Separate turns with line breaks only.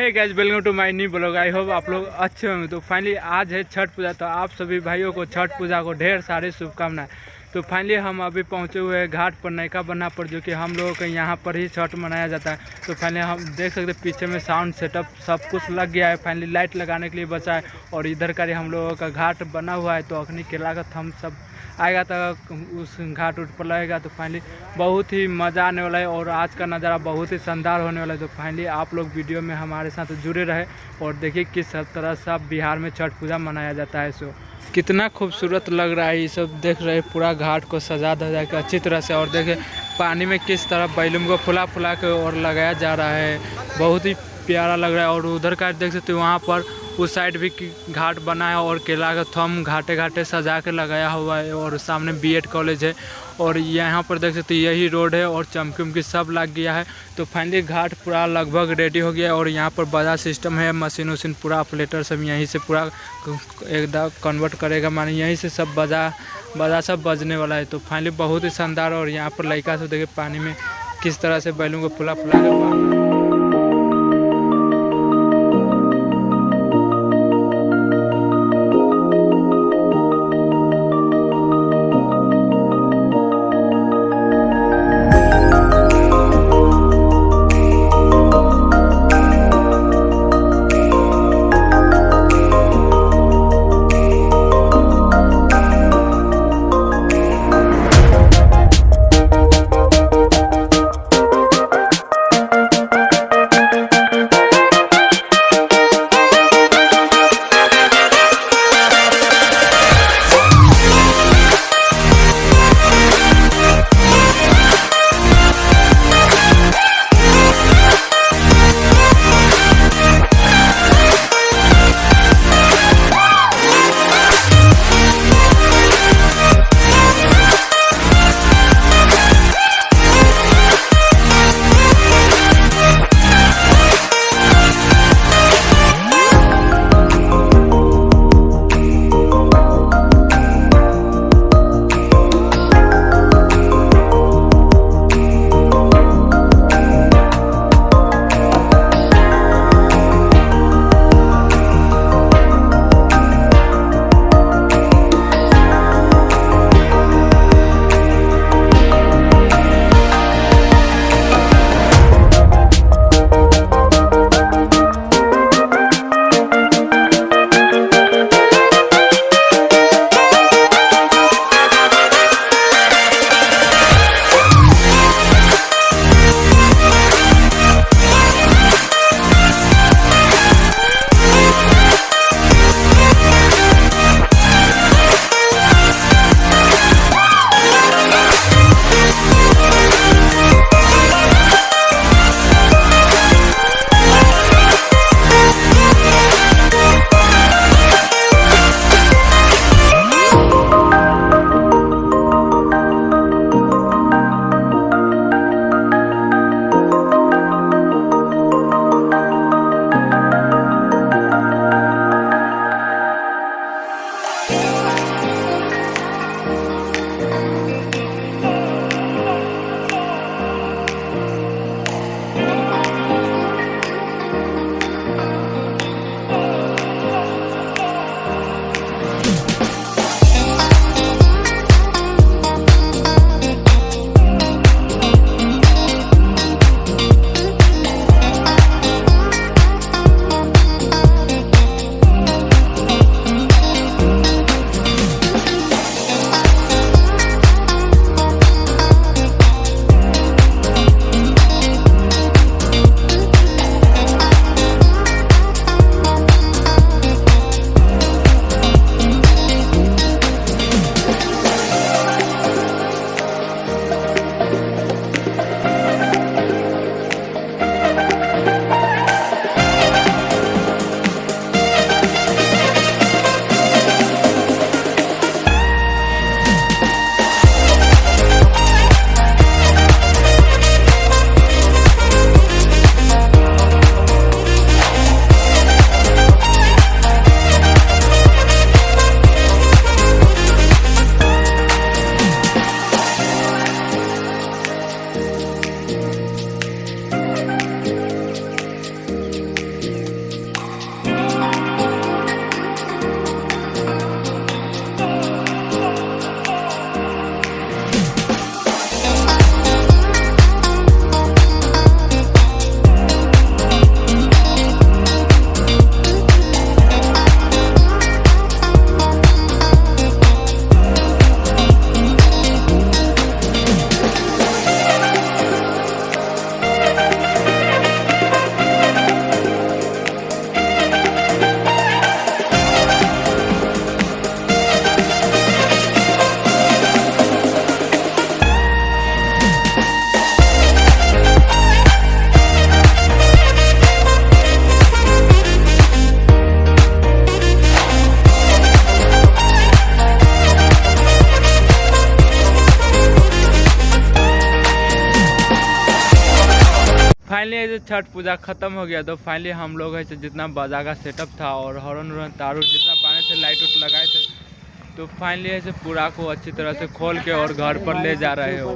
Hey guys, welcome to my new blog. I hope आप लोग अच्छे होंगे। तो फाइनली आज है छठ पूजा, तो आप सभी भाइयों को छठ पूजा को ढेर सारी शुभकामनाएं। तो फाइनली हम अभी पहुंचे हुए हैं घाट पर, नयका बन्ना पर, जो कि हम लोगों के यहाँ पर ही छठ मनाया जाता है। तो फाइनली हम देख सकते हैं पीछे में साउंड सेटअप सब कुछ लग गया है। फाइनली लाइट लगाने के लिए बचा है और इधर का हम लोगों का घाट बना हुआ है। तो अखनी केला का थम सब आएगा तो उस घाट उठ पर लगेगा। तो फाइनली बहुत ही मज़ा आने वाला है और आज का नज़ारा बहुत ही शानदार होने वाला है। तो फाइनली आप लोग वीडियो में हमारे साथ जुड़े रहे और देखिए किस तरह से बिहार में छठ पूजा मनाया जाता है। सो कितना खूबसूरत लग रहा है। ये सब देख रहे हैं, पूरा घाट को सजा धजा के अच्छी तरह से। और देखिए पानी में किस तरह बैलून को फुला फुला के और लगाया जा रहा है, बहुत ही प्यारा लग रहा है। और उधर का देख सकते हो, वहाँ पर उस साइड भी घाट बना है और केला का थम घाटे घाटे सजा के लगाया हुआ है। और सामने बीएड कॉलेज है और यहाँ पर देख सकते यही रोड है और चमकी उमकी सब लग गया है। तो फाइनली घाट पूरा लगभग रेडी हो गया है और यहाँ पर बड़ा सिस्टम है, मशीन वशीन पूरा ऑपरेटर सब यहीं से पूरा एकदम कन्वर्ट करेगा, माने यहीं से सब बजा सब बजने वाला है। तो फाइनली बहुत ही शानदार। और यहाँ पर लड़का सब देखिए पानी में किस तरह से बैलून को फुला फुला के फाइनली ऐसे छठ पूजा ख़त्म हो गया। तो फाइनली हम लोग ऐसे जितना बाजा का सेटअप था और हॉर्न तार जितना बांधे थे, लाइट उट लगाए थे, तो फाइनली ऐसे पूरा को अच्छी तरह से खोल के और घर पर ले जा रहे हो।